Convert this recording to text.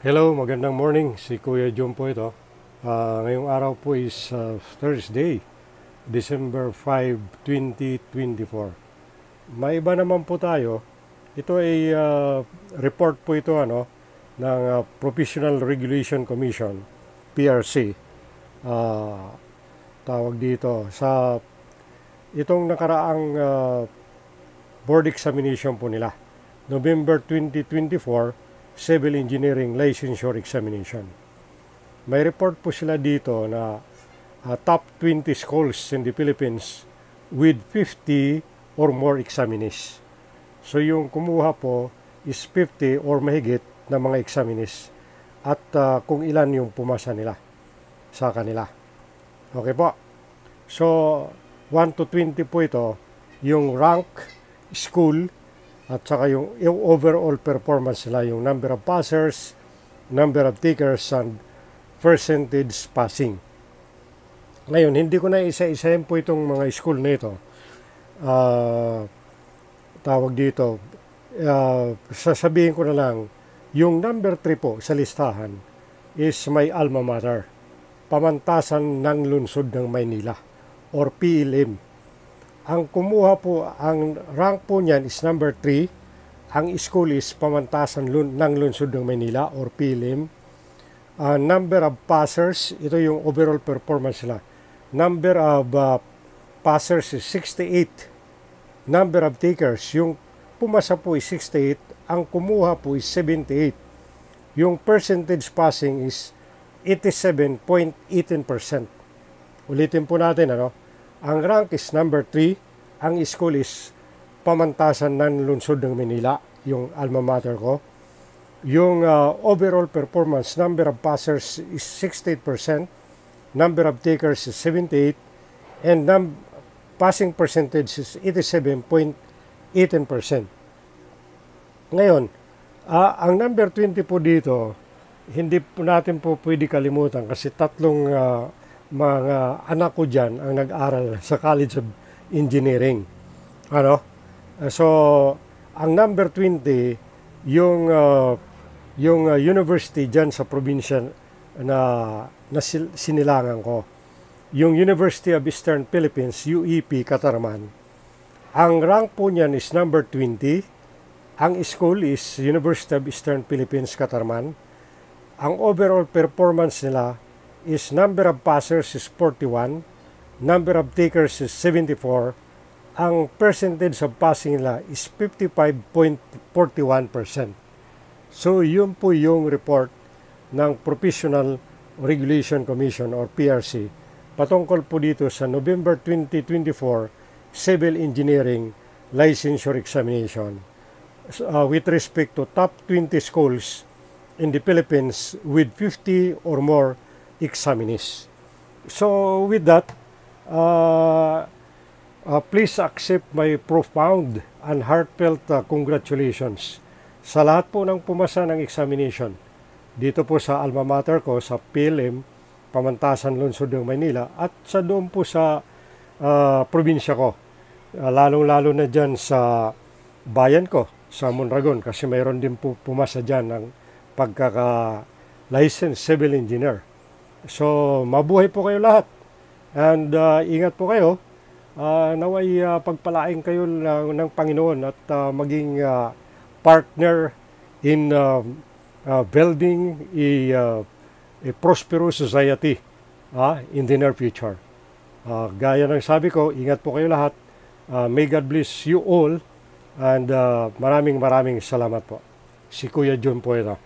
Hello, magandang morning. Si Kuya John po ito. Ngayong araw po is Thursday, December 5, 2024. May iba naman po tayo. Ito ay report po ito ng Professional Regulation Commission, PRC. Tawag dito sa itong nakaraang board examination po nila. November 2024, Civil Engineering Licensure Examination. May report po sila dito na top 20 schools in the Philippines with 50 or more examinees. So yung kumuha po is 50 or mahigit na mga examinees at kung ilan yung pumasa nila sa kanila. Okay po. So 1 to 20 po ito, yung rank, school, at saka yung overall performance nila, yung number of passers, number of takers, and percentage passing. Ngayon, hindi ko na isa-isahin po itong mga school na ito. Tawag dito, sasabihin ko na lang, yung number 3 po sa listahan is may alma mater, Pamantasan ng Lungsod ng Maynila, or PLM. Ang kumuha po, ang rank po niyan is number 3. Ang school is Pamantasan ng Lungsod ng Maynila or PLM. Number of passers, ito yung overall performance nila. Number of passers is 68. Number of takers, yung pumasa po is 68. Ang kumuha po is 78. Yung percentage passing is 87.18%. Ulitin po natin, Ang rank is number 3. Ang school is Pamantasan ng Lungsod ng Manila, yung alma mater ko. Yung overall performance, number of passers is 68%. Number of takers is 78. And passing percentage is 87.18%. Ngayon, ang number 20 po dito, hindi po natin po pwede kalimutan kasi tatlong mga anak ko dyan ang nag-aral sa College of Engineering. So, ang number 20, yung university dyan sa probinsya na sinilangan ko, yung University of Eastern Philippines, UEP, Catarman. Ang rank po niyan is number 20. Ang school is University of Eastern Philippines, Catarman. Ang overall performance nila is number of passers is 41, number of takers is 74, ang percentage of passing nila is 55.41%. So yun po yung report ng Professional Regulation Commission or PRC patungkol po dito sa November 2024 Civil Engineering Licensure Examination with respect to top 20 schools in the Philippines with 50 or more examinees. So with that, please accept my profound and heartfelt congratulations sa lahat po ng pumasa ng examination dito po sa alma mater ko sa PLM, Pamantasan Lungsod ng Maynila, at sa doon po sa probinsya ko, lalong-lalo na dyan sa bayan ko, sa Mondragon, kasi mayroon din po pumasa dyan ng pagkaka-licensed civil engineer. So, mabuhay po kayo lahat. And ingat po kayo. Naway pagpalain kayo ng Panginoon at maging partner in building a prosperous society in the near future. Gaya ng sabi ko, ingat po kayo lahat. May God bless you all. And maraming salamat po. Si Kuya John po ito.